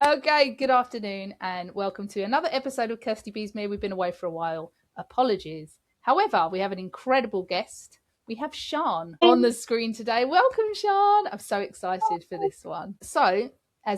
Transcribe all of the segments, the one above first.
Okay, good afternoon and welcome to another episode of Kirsty B's Me. We've been away for a while. Apologies. However, we have an incredible guest. We have Sian on the screen today. Welcome, Sian. I'm so excited for this one. So, I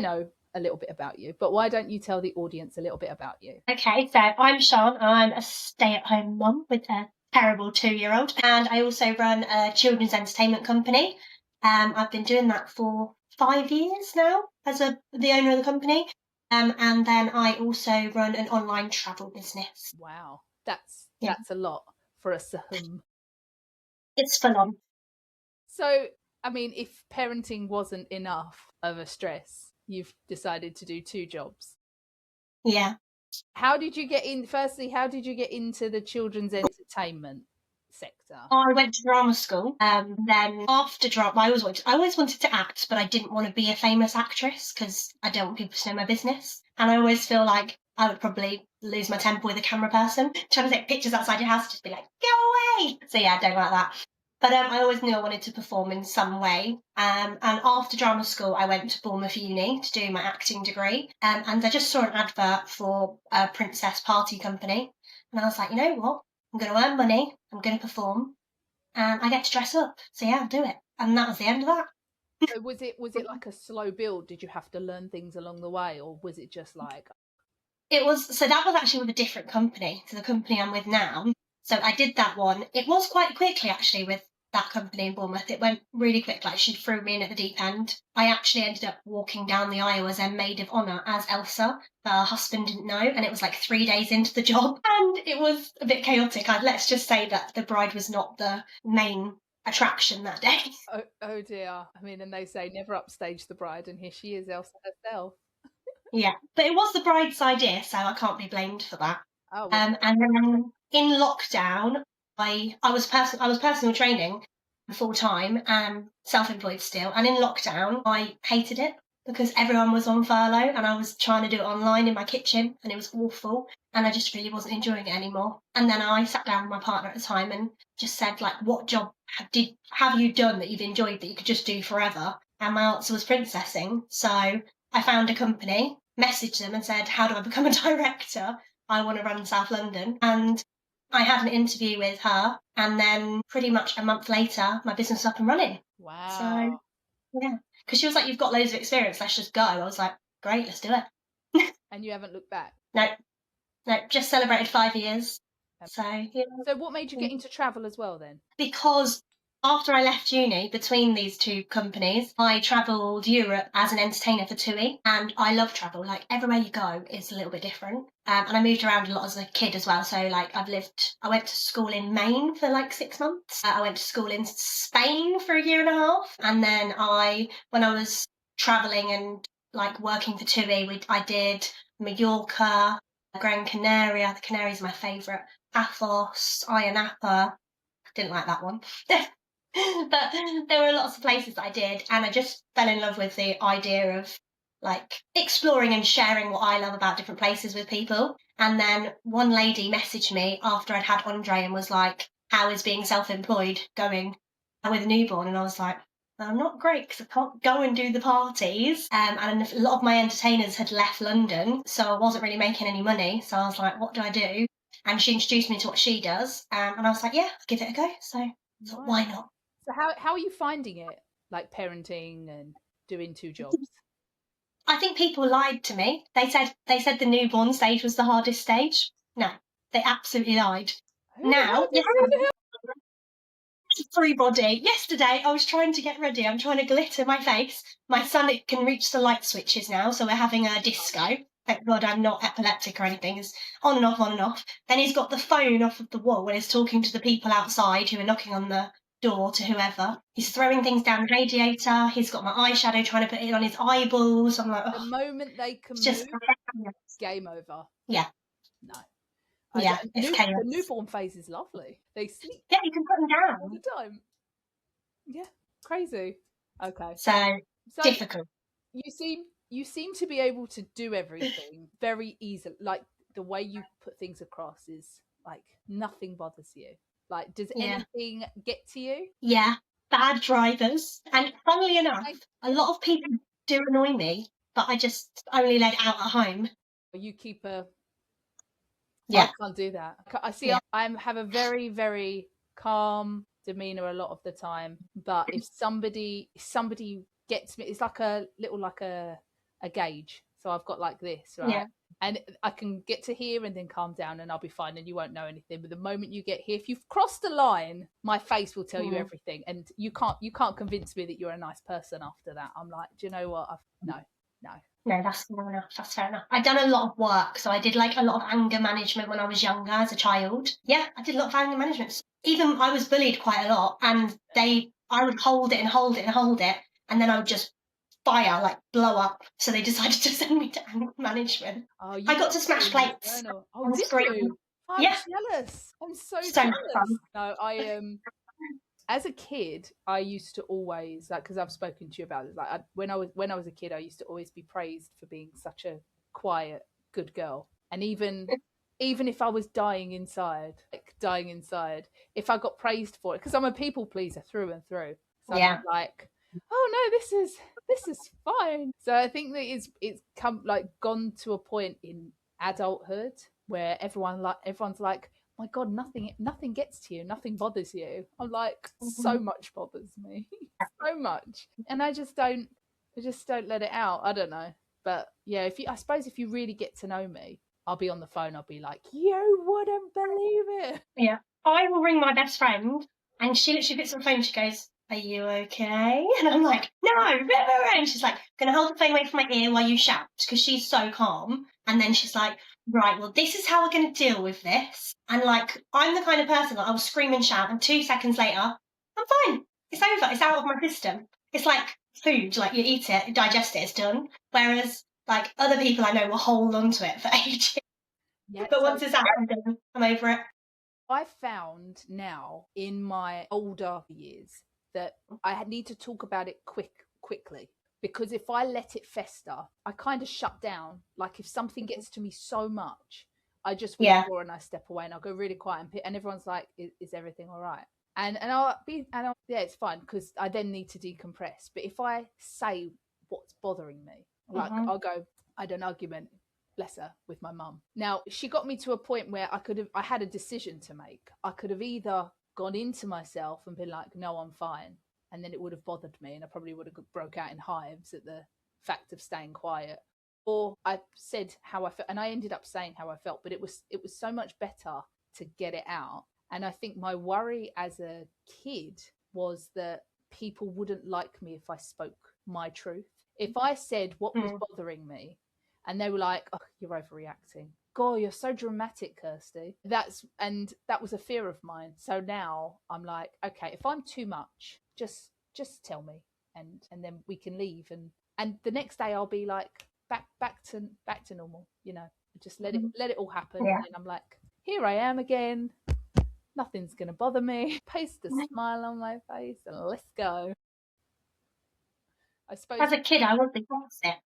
know a little bit about you, but why don't you tell the audience a little bit about you? Okay, so I'm Sian. I'm a stay-at-home mum with a terrible 2-year-old, and I also run a children's entertainment company. I've been doing that for 5 years now as the owner of the company. And then I also run an online travel business. Wow, that's Yeah. a lot for a SAHM. It's full on. So, I mean, if parenting wasn't enough of a stress, you've decided to do 2 jobs. Yeah. How did you get in? Firstly, how did you get into the children's entertainment sector? I went to drama school. Then after drama, I always wanted to act, but I didn't want to be a famous actress because I don't want people to know my business. And I always feel like I would probably lose my temper with a camera person trying to take pictures outside your house, just be like, go away. So yeah, I don't like that. But I always knew I wanted to perform in some way. And after drama school, I went to Bournemouth Uni to do my acting degree. And I just saw an advert for a princess party company. And I was like, you know what? I'm going to earn money. I'm going to perform. And I get to dress up. So yeah, I'll do it. And that was the end of that. So was it like a slow build? Did you have to learn things along the way, or was it just like? So that was actually with a different company to the company I'm with now. So I did that one. It was quite quickly actually with that company in Bournemouth. It went really quick. Like she threw me in at the deep end. I actually ended up walking down the aisle as a maid of honour as Elsa. Her husband didn't know, and it was like 3 days into the job, and it was a bit chaotic. Let's just say that the bride was not the main attraction that day. Oh dear. I mean, and they say never upstage the bride, and here she is, Elsa herself. Yeah, but it was the bride's idea, so I can't be blamed for that. Oh, well, And then in lockdown, I was personal training full time and self-employed still. And in lockdown, I hated it because everyone was on furlough and I was trying to do it online in my kitchen and it was awful. And I just really wasn't enjoying it anymore. And then I sat down with my partner at the time and just said, like, what job have you done that you've enjoyed that you could just do forever? And my answer was princessing. So I found a company, messaged them and said, how do I become a director? I want to run South London. And I had an interview with her, and then pretty much a month later, my business was up and running. wow. So, yeah. Because she was like, you've got loads of experience, let's just go. I was like, great, let's do it. And you haven't looked back? No, just celebrated 5 years. So, yeah. So what made you get into travel as well then? Because after I left uni, between these two companies, I travelled Europe as an entertainer for TUI, and I love travel. Like, everywhere you go is a little bit different. And I moved around a lot as a kid as well. So, like, I went to school in Maine for like 6 months. I went to school in Spain for a year and a half. And then when I was travelling and like working for TUI, I did Mallorca, Gran Canaria. The Canaries are my favourite. Paphos, Ayia Napa. Didn't like that one. But there were lots of places that I did, and I just fell in love with the idea of like exploring and sharing what I love about different places with people. And then one lady messaged me after I'd had Andre and was like, how is being self-employed going with a newborn? And I was like, I'm not great because I can't go and do the parties. And a lot of my entertainers had left London, so I wasn't really making any money. So I was like, what do I do? And she introduced me to what she does. And I was like, yeah, I'll give it a go. So I thought, why not? So how are you finding it, like parenting and doing 2 jobs? I think people lied to me. They said the newborn stage was the hardest stage. No, they absolutely lied. Now, free body. Yesterday, I was trying to get ready. I'm trying to glitter my face. My son can reach the light switches now, so we're having a disco. Thank God I'm not epileptic or anything. It's on and off, on and off. Then he's got the phone off of the wall and he's talking to the people outside who are knocking on the door to whoever. He's throwing things down the radiator. He's got my eyeshadow trying to put it on his eyeballs. I'm like, The moment they can just move, game over. Yeah. No. Yeah, it's chaos. The newborn phase is lovely. They sleep. Yeah, you can put them down all the time. Yeah, crazy. Okay. So difficult. You seem to be able to do everything very easily. Like the way you put things across is like nothing bothers you. Like, does anything get to you? Yeah, bad drivers. And funnily enough, a lot of people do annoy me, but I just only let it out at home. You keep a... I Yeah. can't do that. I see. Yeah. I have a very, very calm demeanor a lot of the time. But if somebody gets me, it's like a little like a gauge. So I've got like this, right? Yeah. And I can get to here and then calm down and I'll be fine and you won't know anything. But the moment you get here, if you've crossed the line, my face will tell you everything, and you can't convince me that you're a nice person after that. I'm like, do you know what? No. No, that's fair enough. That's fair enough. I've done a lot of work. So I did like a lot of anger management when I was younger as a child. Yeah, I did a lot of anger management. Even I was bullied quite a lot, and I would hold it and hold it and hold it, and then I would just fire, like blow up. So they decided to send me to anger management. Oh, I you got to smash plates Oh, on the did screen. you? I'm Yeah, jealous. I'm so so much jealous. fun. No, as a kid, I used to always, like, because I've spoken to you about it, like when I was a kid, I used to always be praised for being such a quiet, good girl. And even if I was dying inside, if I got praised for it, because I'm a people pleaser through and through, so I'm Yeah. like, oh no, this is fine. So I think that it's come like gone to a point in adulthood where everyone's like, my God, nothing gets to you, nothing bothers you. I'm like, so much bothers me, so much, and I just don't let it out. I don't know, but yeah, I suppose if you really get to know me, I'll be on the phone. I'll be like, you wouldn't believe it. Yeah. I will ring my best friend, and she literally picks up the phone and she goes, "Are you okay?" And I'm like, "No." And she's like, "Gonna hold the phone away from my ear while you shout," because she's so calm. And then she's like, "Right, well, this is how we're gonna deal with this." And like, I'm the kind of person that I will scream and shout, and 2 seconds later, I'm fine. It's over. It's out of my system. It's like food. Like, you eat it, you digest it, it's done. Whereas like other people I know will hold on to it for ages. Yeah, But so once it's out, I'm done. I'm over it. I found now in my older years that need to talk about it quickly, because if I let it fester, I kind of shut down. Like if something gets to me so much, I just Yeah. withdraw and I step away and I'll go really quiet, and everyone's like, is everything all right? And I'll yeah, it's fine because I then need to decompress. But if I say what's bothering me, like I'll go, I had an argument, bless her, with my mum. Now she got me to a point where I had a decision to make. I could have either gone into myself and been like, no, I'm fine, and then it would have bothered me and I probably would have broke out in hives at the fact of staying quiet, or I said how I felt, and I ended up saying how I felt, but it was so much better to get it out. And I think my worry as a kid was that people wouldn't like me if I spoke my truth. If I said what was bothering me, and they were like, "Oh, you're overreacting. God, you're so dramatic, Kirsty." That was a fear of mine. So now I'm like, okay, if I'm too much, just tell me, and then we can leave. And the next day I'll be like back to normal. Just let it all happen. Yeah. And then I'm like, here I am again. Nothing's gonna bother me. Paste a smile on my face and let's go. I suppose. As a kid, I was the opposite.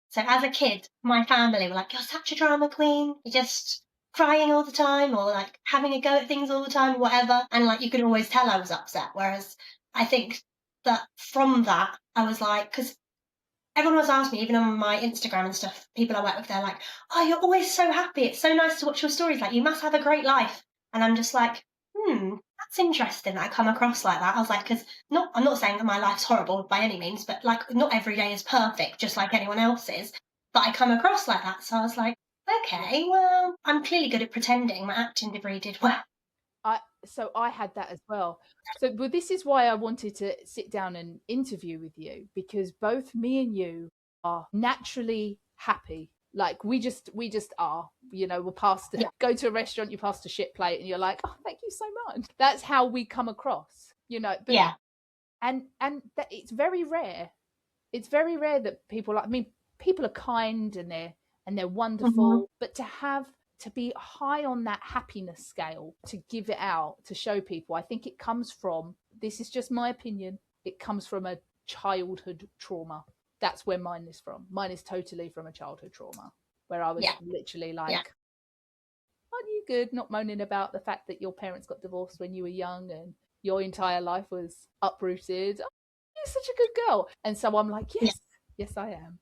So as a kid, my family were like, "You're such a drama queen. You're just crying all the time, or like having a go at things all the time, whatever." And like, you could always tell I was upset. Whereas I think that from that, I was like, because everyone was asking me, even on my Instagram and stuff, people I work with, they're like, "Oh, you're always so happy. It's so nice to watch your stories. Like, you must have a great life." And I'm just like, that's interesting that I come across like that. I was like, because I'm not saying that my life's horrible by any means, but like, not every day is perfect, just like anyone else's. But I come across like that. So I was like, okay, well, I'm clearly good at pretending. My acting degree did well. I had that as well. So, but this is why I wanted to sit down and interview with you, because both me and you are naturally happy. Like we just are. We're past Yeah. go to a restaurant, you pass a shit plate, and you're like, oh, thank you so much. That's how we come across. But Yeah. and that it's very rare. It's very rare that people are kind and they're wonderful, but to be high on that happiness scale, to give it out, to show people, I think it comes from, this is just my opinion, it comes from a childhood trauma. That's where mine is from. Mine is totally from a childhood trauma, where I was literally like, Yeah. aren't you good not moaning about the fact that your parents got divorced when you were young and your entire life was uprooted? Oh, you're such a good girl. And so I'm like, Yeah. yes, I am.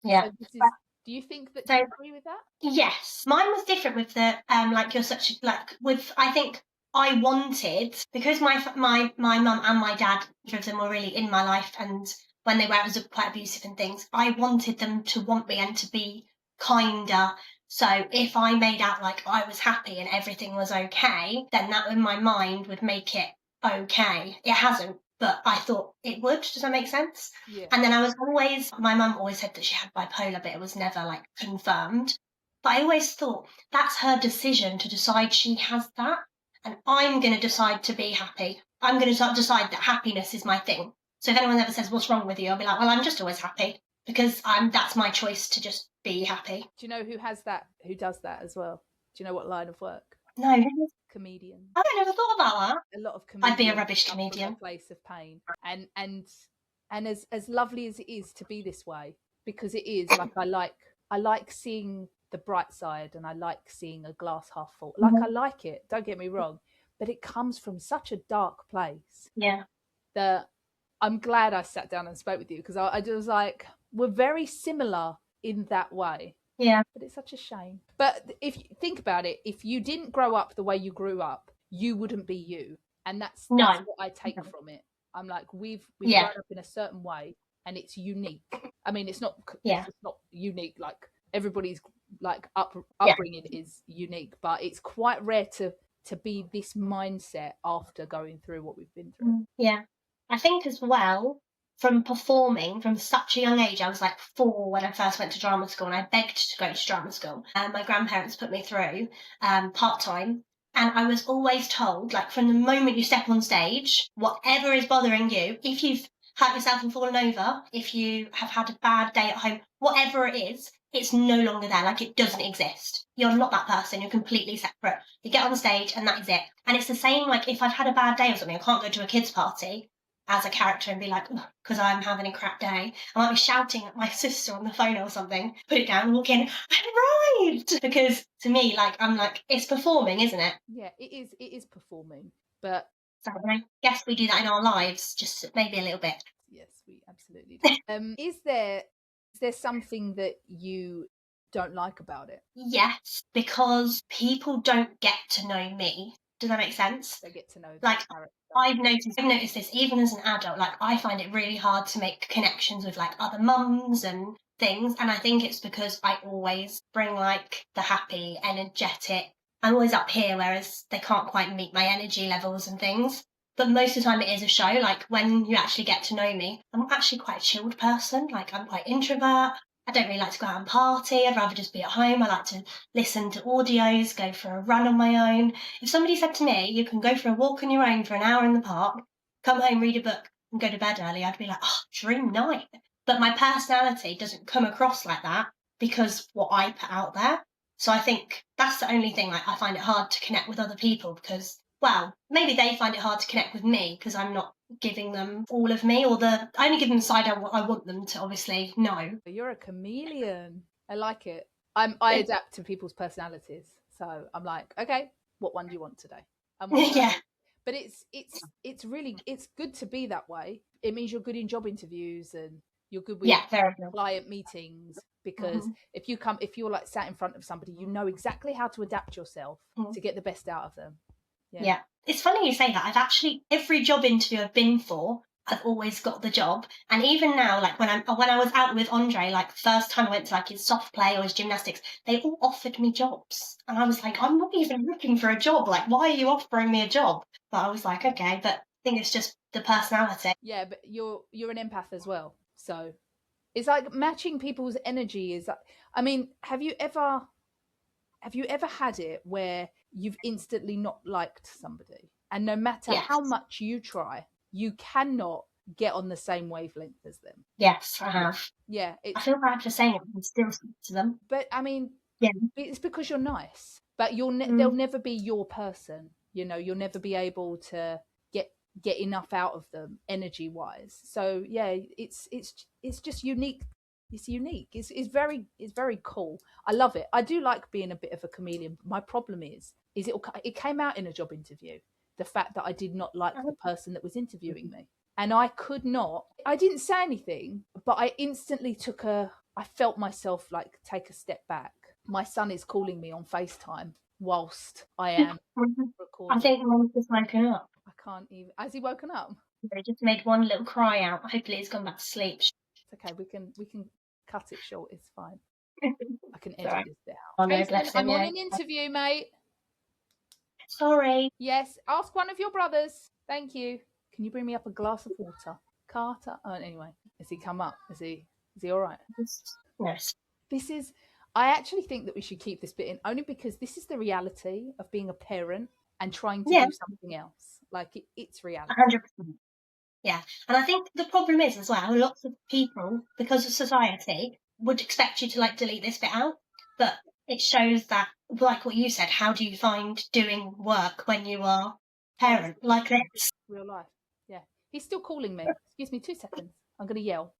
Yeah. So this is, do you think that, do you agree with that? Yes. Mine was different with the, like you're such, like with, I think I wanted, because my mum and my dad, both of them were really in my life, and when they were, it was quite abusive and things, I wanted them to want me and to be kinder. So if I made out like I was happy and everything was okay, then that in my mind would make it okay. It hasn't, but I thought it would. Does that make sense? Yeah. And then I was always, my mum always said that she had bipolar, but it was never like confirmed. But I always thought that's her decision to decide she has that. And I'm going to decide to be happy. I'm going to decide that happiness is my thing. So if anyone ever says, what's wrong with you? I'll be like, well, I'm just always happy because that's my choice to just be happy. Do you know who has that, who does that as well? Do you know what line of work? No. Comedian. I never thought about that. A lot of comedians. I'd be a rubbish comedian. From a place of pain. And as lovely as it is to be this way, because it is, like, I like seeing the bright side, and I like seeing a glass half full. Like, I like it, don't get me wrong, but it comes from such a dark place. Yeah. That I'm glad I sat down and spoke with you, because I was like, we're very similar in that way. Yeah. But it's such a shame. But if you think about it, if you didn't grow up the way you grew up, you wouldn't be you. And that's what I take from it. I'm like, we've grown up in a certain way, and it's unique. I mean, it's not unique, like everybody's like upbringing is unique, but it's quite rare to be this mindset after going through what we've been through. Yeah. I think as well, from performing from such a young age, I was like 4 when I first went to drama school, and I begged to go to drama school. My grandparents put me through part-time, and I was always told, like, from the moment you step on stage, whatever is bothering you, if you've hurt yourself and fallen over, if you have had a bad day at home, whatever it is, it's no longer there. Like, it doesn't exist. You're not that person. You're completely separate. You get on stage and that is it. And it's the same, like, if I've had a bad day or something, I can't go to a kid's party as a character and be like, because I'm having a crap day. I might be shouting at my sister on the phone or something, put it down, walk in, I arrived! Because to me, like, I'm like, it's performing, isn't it? Yeah, it is performing. But so I guess we do that in our lives, just maybe a little bit. Yes, we absolutely do. Is there something that you don't like about it? Yes, because people don't get to know me. Does that make sense? They get to know like character. I've noticed this even as an adult. Like, I find it really hard to make connections with like other mums and things, and I think it's because I always bring like the happy, energetic. I'm always up here, whereas they can't quite meet my energy levels and things. But most of the time it is a show. Like, when you actually get to know me, I'm actually quite a chilled person. Like, I'm quite introvert. I don't really like to go out and party. I'd rather just be at home. I like to listen to audios, go for a run on my own. If somebody said to me, you can go for a walk on your own for an hour in the park, come home, read a book, and go to bed early, I'd be like, oh, dream night. But my personality doesn't come across like that because what I put out there. So I think that's the only thing. Like, I find it hard to connect with other people because, well, maybe they find it hard to connect with me because I'm not giving them all of me, or I only give them the side I want them to obviously know. You're a chameleon. I like it. I adapt to people's personalities, so I'm like, okay, what one do you want today? Yeah. But it's really good to be that way. It means you're good in job interviews and you're good with client meetings, because if you're like sat in front of somebody, you know exactly how to adapt yourself to get the best out of them. Yeah. It's funny you say that. I've actually, every job interview I've been for, I've always got the job. And even now, like when I was out with Andre, like first time I went to like his soft play or his gymnastics, they all offered me jobs. And I was like, I'm not even looking for a job. Like, why are you offering me a job? But I was like, okay, but I think it's just the personality. Yeah, but you're an empath as well. So it's like matching people's energy is like, I mean, have you ever had it where you've instantly not liked somebody, and no matter how much you try, you cannot get on the same wavelength as them? Yes, I have. Yeah. I feel bad for saying it, but I still speak to them. But I mean, it's because you're nice, but they'll never be your person. You know, you'll never be able to get enough out of them energy wise. So yeah, it's just unique. It's unique. It's very cool. I love it. I do like being a bit of a chameleon. My problem is it came out in a job interview, the fact that I did not like the person that was interviewing me, and I didn't say anything, but I instantly took a I felt myself like take a step back. My son is calling me on FaceTime whilst I am recording. I think mine's just woken up. I can't even. Has he woken up? He just made one little cry out. Hopefully he's gone back to sleep. It's okay. We can cut it short. It's fine. I can edit Sorry. this bit out. Oh, no, Jason, bless him, I'm on yeah. an interview, mate. Sorry. Yes, ask one of your brothers. Thank you. Can you bring me up a glass of water? Carter. Oh, anyway, has he come up? Is he all right? Yes. This is. I actually think that we should keep this bit in, only because this is the reality of being a parent and trying to do something else. Like it's reality. 100%. Yeah, and I think the problem is as well, lots of people, because of society, would expect you to like delete this bit out, but it shows that, like what you said, how do you find doing work when you are a parent like this? Real life. Yeah. He's still calling me. Excuse me 2 seconds. I'm going to yell.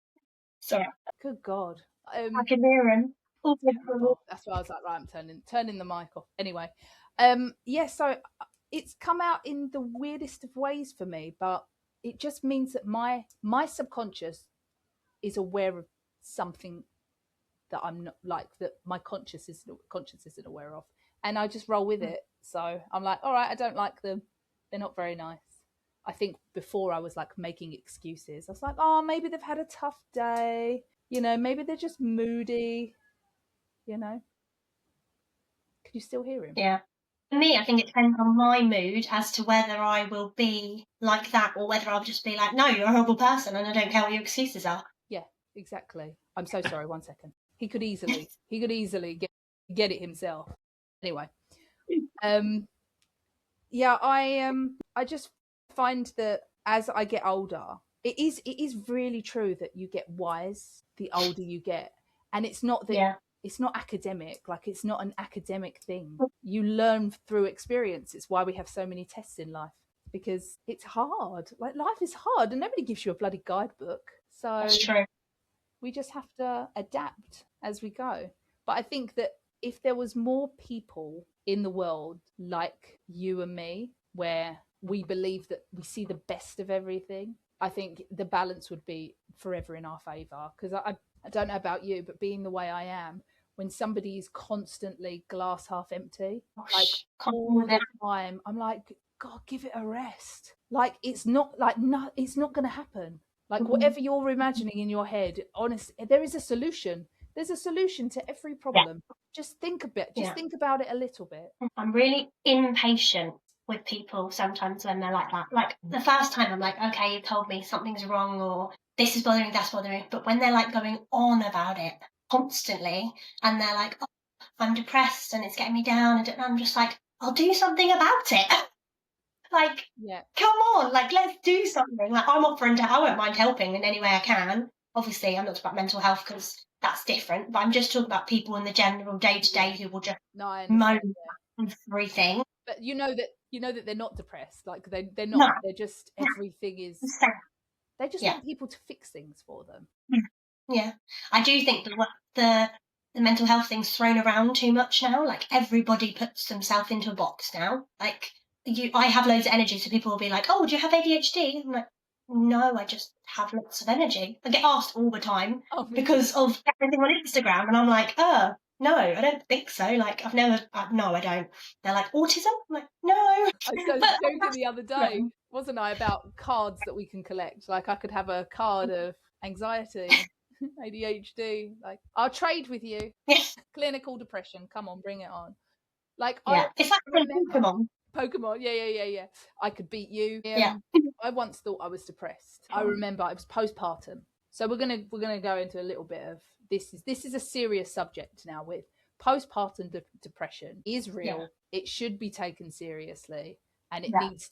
Sorry. Good God. I can hear him. Oh, that's why I was like, right, I'm turning the mic off. Anyway. Yeah, so it's come out in the weirdest of ways for me, but it just means that my subconscious is aware of something that I'm not, like, that my conscious isn't aware of, and I just roll with it. So I'm like, all right, I don't like them, they're not very nice. I think before I was like making excuses. I was like, oh, maybe they've had a tough day, maybe they're just moody, can you still hear him? Yeah. For me, I think it depends on my mood as to whether I will be like that or whether I'll just be like, no, you're a horrible person and I don't care what your excuses are. Yeah, exactly. I'm so sorry. 1 second. He could easily get it himself. Anyway, yeah, I just find that as I get older, it is really true that you get wise the older you get, and it's not that it's not academic. Like, it's not an academic thing. You learn through experience. It's why we have so many tests in life, because it's hard. Like, life is hard, and nobody gives you a bloody guidebook. So that's true. We just have to adapt as we go. But I think that if there was more people in the world like you and me, where we believe that we see the best of everything, I think the balance would be forever in our favour. Because I don't know about you, but being the way I am, when somebody is constantly glass half empty, like all the time, I'm like, God, give it a rest. Like, it's not going to happen. Like, whatever you're imagining in your head, honestly, there is a solution. There's a solution to every problem. Yeah. Just think a bit. Just think about it a little bit. I'm really impatient with people sometimes when they're like that. Like, the first time I'm like, okay, you told me something's wrong or this is bothering, that's bothering. But when they're like going on about it constantly and they're like, oh, I'm depressed and it's getting me down, and I'm just like, I'll do something about it. Like, come on, like, let's do something. Like, I'm offering I won't mind helping in any way I can. Obviously, I'm not talking about mental health because that's different, but I'm just talking about people in the general day-to-day who will just moan everything. But you know that they're not depressed. Like, they're not. No. They're just, everything is. They just want people to fix things for them. Yeah, I do think the mental health thing's thrown around too much now. Like, everybody puts themselves into a box now. Like, I have loads of energy, so people will be like, oh, do you have ADHD? I'm like, no, I just have lots of energy. I get asked all the time because of everything on Instagram, and I'm like, no, I don't think so. Like, no, I don't. They're like, autism? I'm like, no. I was joking the other day, wasn't I, about cards that we can collect. Like, I could have a card of anxiety, ADHD. Like, I'll trade with you. Yes. Clinical depression. Come on, bring it on. Like, it's like Pokemon. Yeah. I could beat you. I once thought I was depressed. I remember I was postpartum. So we're gonna go into a little bit of this. This is a serious subject now. With postpartum depression is real. It should be taken seriously, and it needs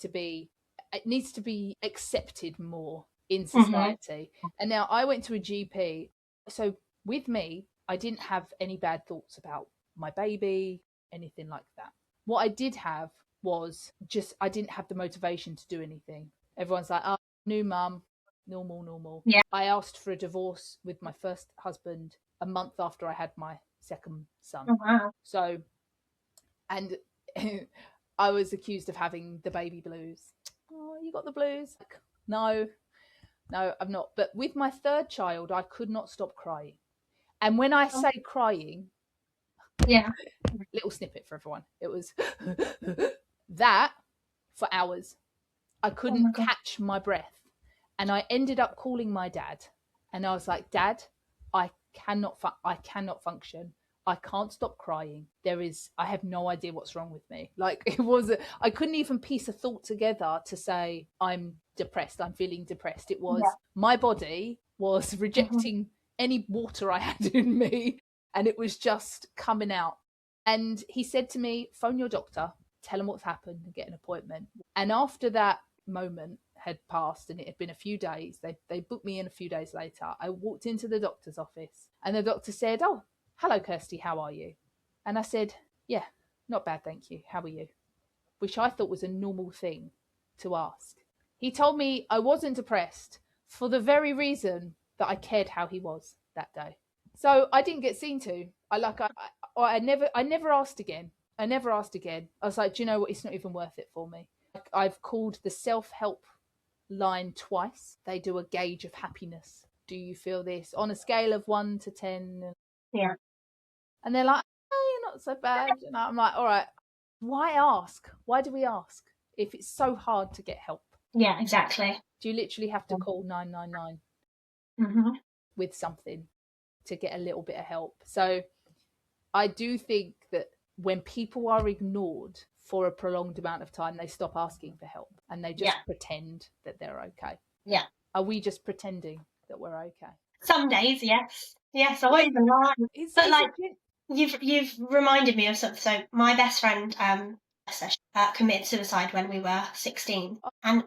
to be accepted more in society. And now I went to a GP. So with me, I didn't have any bad thoughts about my baby, anything like that. What I did have was just, I didn't have the motivation to do anything. Everyone's like, oh, new mum, normal. Yeah. I asked for a divorce with my first husband a month after I had my second son. Oh, wow. So, and I was accused of having the baby blues. Oh, you got the blues? Like, no, I'm not. But with my third child, I could not stop crying. And when I say crying, Yeah. little snippet for everyone, it was that for hours. I couldn't catch my breath. And I ended up calling my dad. And I was like, Dad, I cannot function. I can't stop crying. I have no idea what's wrong with me. Like, I couldn't even piece a thought together to say, I'm depressed. I'm feeling depressed. It was my body was rejecting any water I had in me. And it was just coming out. And he said to me, phone your doctor, tell him what's happened and get an appointment. And after that moment had passed and it had been a few days, they booked me in a few days later. I walked into the doctor's office and the doctor said, oh, hello, Kirstea, how are you? And I said, yeah, not bad, thank you. How are you? Which I thought was a normal thing to ask. He told me I wasn't depressed for the very reason that I cared how he was that day. So I didn't get seen to. I never asked again. I never asked again. I was like, do you know what? It's not even worth it for me. I've called the self-help line twice. They do a gauge of happiness. Do you feel this on a scale of 1 to 10? Yeah. And they're like, oh, you're not so bad. And I'm like, all right, why ask? Why do we ask if it's so hard to get help? Yeah, exactly. Do you literally have to call 999 with something to get a little bit of help? So I do think that when people are ignored for a prolonged amount of time, they stop asking for help and they just pretend that they're okay. Yeah. Are we just pretending that we're okay? Some days, yes. Yes, I won't even lie. But like, you've reminded me of something. So my best friend committed suicide when we were 16. And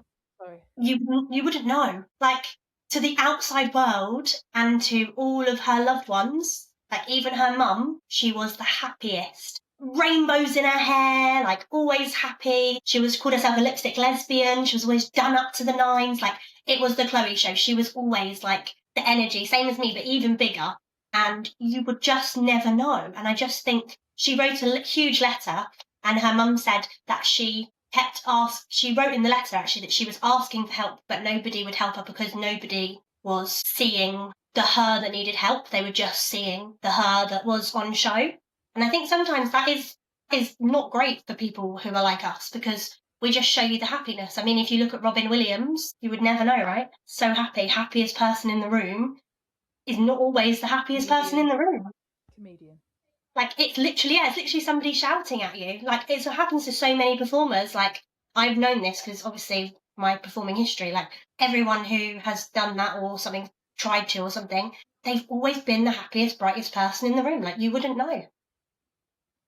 you wouldn't know. Like, to the outside world and to all of her loved ones, like even her mum, she was the happiest. Rainbows in her hair, like always happy. She was called herself a lipstick lesbian. She was always done up to the nines. Like, it was the Chloe show. She was always like the energy, same as me, but even bigger. And you would just never know. And I just think she wrote a huge letter, and her mum said that she wrote in the letter actually that she was asking for help, but nobody would help her because nobody was seeing the her that needed help. They were just seeing the her that was on show. And I think sometimes that is not great for people who are like us, because we just show you the happiness. I mean, if you look at Robin Williams, you would never know, right? So happy, happiest person in the room is not always the happiest person in the room. Comedian. Like, it's literally somebody shouting at you. Like, it happens to so many performers. Like, I've known this because obviously my performing history, like everyone who has done that or something, tried to or something, they've always been the happiest, brightest person in the room. Like, you wouldn't know.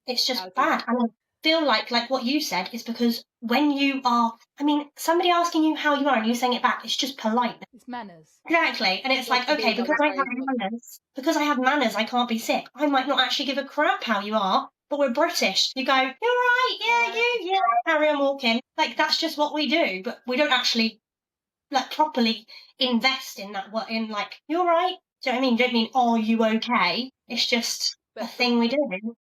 It's just bad. And I feel like what you said is because when you are, I mean, somebody asking you how you are and you saying it back, it's just polite. It's manners. Exactly. And it's like, okay, because I have manners, I can't be sick. I might not actually give a crap how you are, but we're British. You go, you're right, yeah, carry on walking. Like, that's just what we do, but we don't actually like properly invest in that, in like, you're right. Do you know what I mean? Don't mean, are you okay? It's just a thing we do.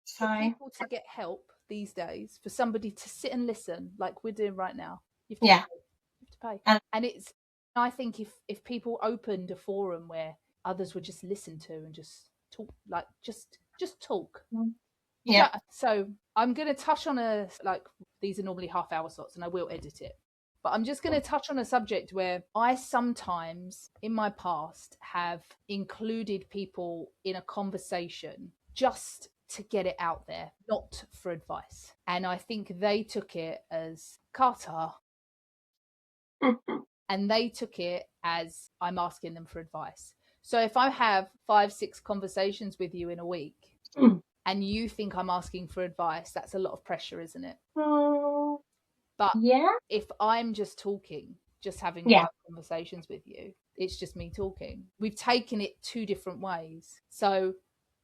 So for people to get help these days, for somebody to sit and listen like we're doing right now, you have to pay. And it's, I think if people opened a forum where others would just listen to and just talk, like just talk. Yeah. So I'm going to touch on these are normally half-hour slots and I will edit it. But I'm just going to touch on a subject where I sometimes in my past have included people in a conversation just to get it out there, not for advice. And I think they took it as Carter. And they took it as I'm asking them for advice. So if I have 5-6 conversations with you in a week and you think I'm asking for advice, that's a lot of pressure, isn't it? But if I'm just talking, just having 5 conversations with you, it's just me talking. We've taken it 2 different ways. So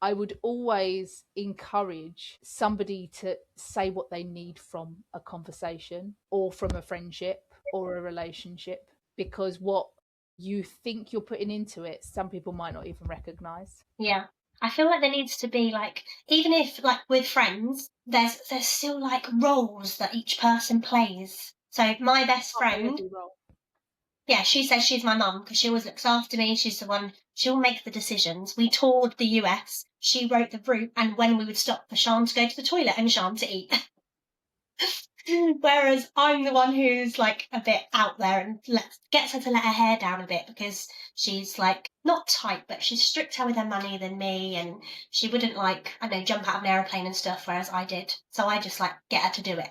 I would always encourage somebody to say what they need from a conversation or from a friendship or a relationship, because what you think you're putting into it, some people might not even recognize. Yeah. I feel like there needs to be even if with friends, there's still roles that each person plays. So my best friend, she says she's my mum because she always looks after me. She's the one She'll make the decisions. We toured the US. She wrote the route and when we would stop for Sian to go to the toilet and Sian to eat. Whereas I'm the one who's like a bit out there and gets her to let her hair down a bit because she's like not tight, but she's stricter with her money than me, and she wouldn't like, I don't know, jump out of an aeroplane and stuff, whereas I did. So I just like get her to do it.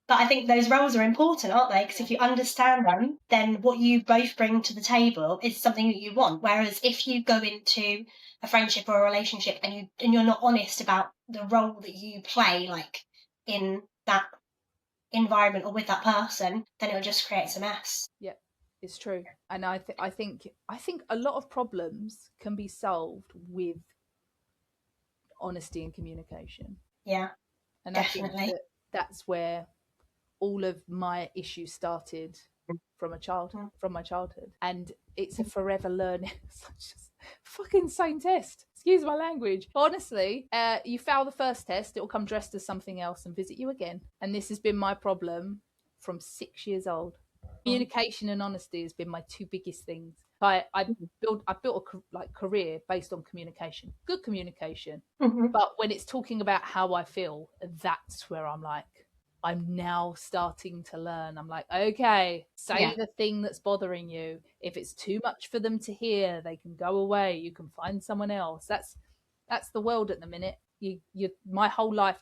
But I think those roles are important, aren't they? Because if you understand them, then what you both bring to the table is something that you want. Whereas if you go into a friendship or a relationship and you're not honest about the role that you play, like in that environment or with that person, then it'll just create a mess. Yeah, it's true. And I think a lot of problems can be solved with honesty and communication. Yeah, and definitely. I think that's where all of my issues started from my childhood, and it's a forever learning. Such a fucking same test. Excuse my language. Honestly, you fail the first test, it will come dressed as something else and visit you again. And this has been my problem from 6 years old. Communication and honesty has been my two biggest things. I built a career based on communication, good communication. But when it's talking about how I feel, that's where I'm like, I'm now starting to learn. I'm like, okay, say the thing that's bothering you. If it's too much for them to hear, they can go away. You can find someone else. That's the world at the minute. My whole life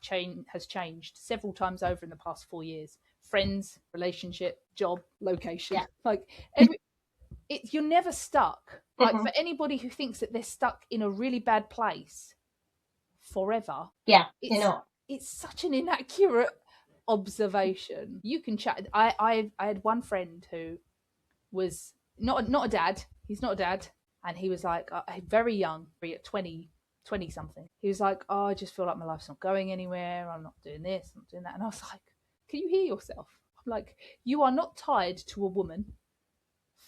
has changed several times over in the past 4 years. Friends, relationship, job, location. Like you're never stuck. Like for anybody who thinks that they're stuck in a really bad place forever, you're not. It's such an inaccurate observation. You can chat. I had one friend who was not a dad. He's not a dad, and he was like very young, at 20 something. He was like, oh, I just feel like my life's not going anywhere. I'm not doing this, I'm not doing that. And I was like, can you hear yourself? I'm like, you are not tied to a woman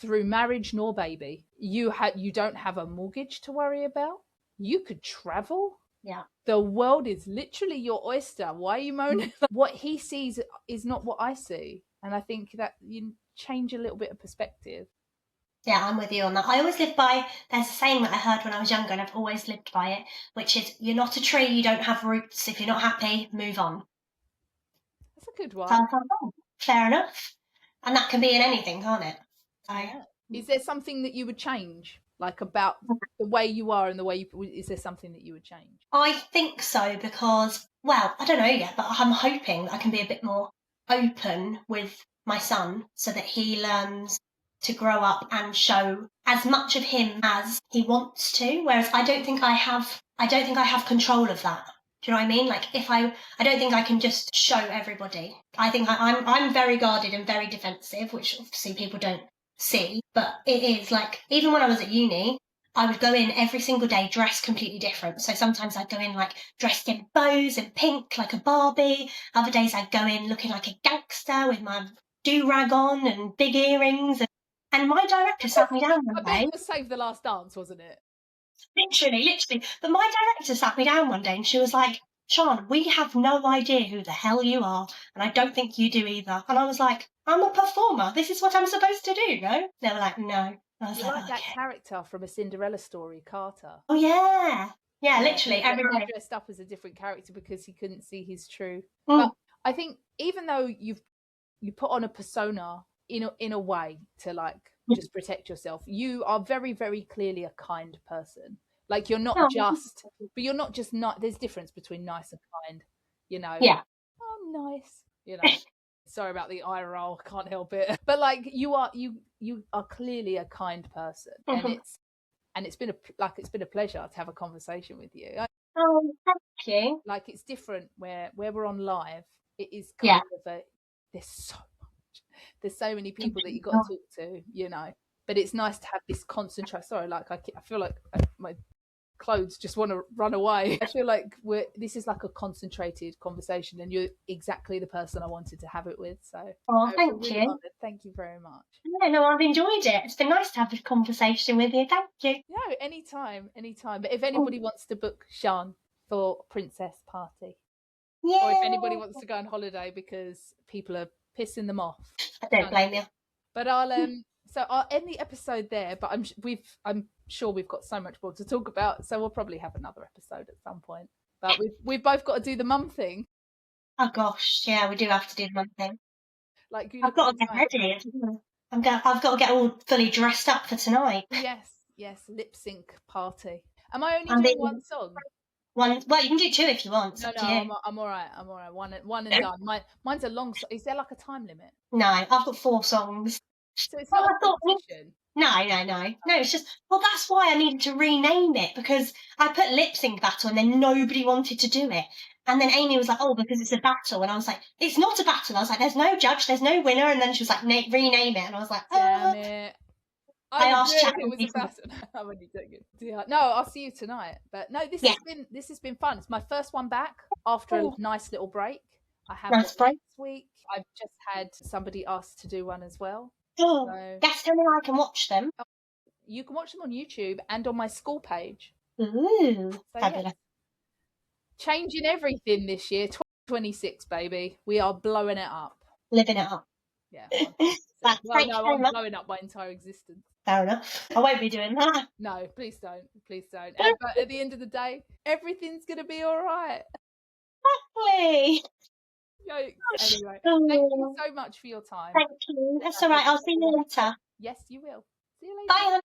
through marriage nor baby. You don't have a mortgage to worry about. You could travel. Yeah. The world is literally your oyster. Why are you moaning? What he sees is not what I see. And I think that you change a little bit of perspective. Yeah, I'm with you on that. I always live by, there's a saying that I heard when I was younger and I've always lived by it, which is, you're not a tree, you don't have roots. If you're not happy, move on. That's a good one. Fair enough. And that can be in anything, can't it? Is there something that you would change, like about the way you are and the way is there something that you would change? I think so, because, well, I don't know yet, but I'm hoping that I can be a bit more open with my son so that he learns to grow up and show as much of him as he wants to. Whereas I don't think I have control of that. Do you know what I mean? Like I don't think I can just show everybody. I think I'm very guarded and very defensive, which obviously people don't see. But it is like, even when I was at uni, I would go in every single day dressed completely different. So sometimes I'd go in like dressed in bows and pink like a Barbie. Other days I'd go in looking like a gangster with my do-rag on and big earrings. And my director sat me down one day. I bet it was Save the Last Dance, wasn't it? Literally. But my director sat me down one day and she was like, Sian, we have no idea who the hell you are, and I don't think you do either. And I was like, I'm a performer. This is what I'm supposed to do, no? They were like, no. I was like that character from A Cinderella Story, Carter. Oh, yeah. Yeah, literally. Every day. He dressed up as a different character because he couldn't see his true. But I think even though you put on a persona in a way to like just protect yourself, you are very, very clearly a kind person. Like you're not but you're not just not. There's difference between nice and kind, you know. Yeah. I'm nice, you know. Sorry about the eye roll, can't help it. But like you are clearly a kind person, and it's been a pleasure to have a conversation with you. Oh, thank you. Like it's different where we're on live. It is kind of there's so many people that you got to talk to, you know. But it's nice to have this concentrate. Sorry, like I feel like my clothes just want to run away. I feel like this is like a concentrated conversation, and you're exactly the person I wanted to have it with. So, thank you. Honored. Thank you very much. No, I've enjoyed it. It's been nice to have this conversation with you. Thank you. No, anytime. But if anybody wants to book Sian for Princess Party, or if anybody wants to go on holiday because people are pissing them off, I don't blame you. But I'll end the episode there. But I'm sure we've got so much more to talk about, so we'll probably have another episode at some point. But we've both got to do the mum thing. Oh gosh, yeah, we do have to do one thing. Like I've got to get ready. I've got to get all fully dressed up for tonight. Yes, lip sync party. Am I only doing one song? Well, you can do 2 if you want. It's up to you. I'm all right. One and done. Mine's a long. Is there like a time limit? No, I've got 4 songs. So it's not a competition. No. It's just, well, that's why I needed to rename it, because I put lip sync battle and then nobody wanted to do it. And then Amy was like, oh, because it's a battle. And I was like, it's not a battle. I was like, there's no judge, there's no winner. And then she was like, rename it. And I was like, damn it. I asked it was a battle. I'm only joking. Yeah. No, I'll see you tonight. But no, this has been fun. It's my first one back after a nice little break. I have next week. I've just had somebody ask to do one as well. So, guess how I can watch them? You can watch them on YouTube and on my school page. Ooh, fabulous. Yeah. Changing everything this year, 2026, baby. We are blowing it up. Living it up. Yeah. I'm blowing up my entire existence. Fair enough. I won't be doing that. No, please don't. But at the end of the day, everything's going to be all right. Exactly. Anyway, thank you so much for your time. Thank you. That's all right. I'll see you later. Yes, you will. See you later. Bye.